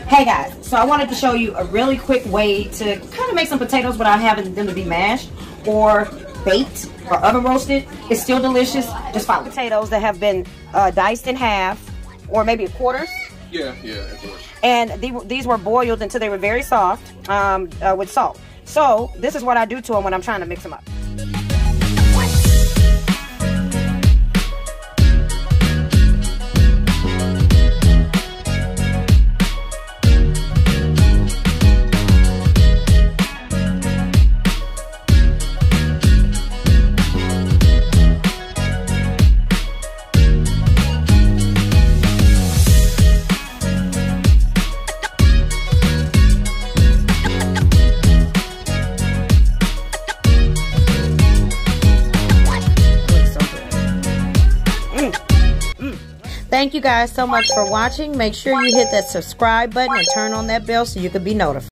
Hey guys, so I wanted to show you a really quick way to kind of make some potatoes without having them to be mashed or baked or oven roasted. It's still delicious. Just follow potatoes that have been diced in half or maybe quarters. Yeah, of course. And these were boiled until they were very soft with salt. So this is what I do to them when I'm trying to mix them up. Thank you guys so much for watching. Make sure you hit that subscribe button and turn on that bell so you can be notified.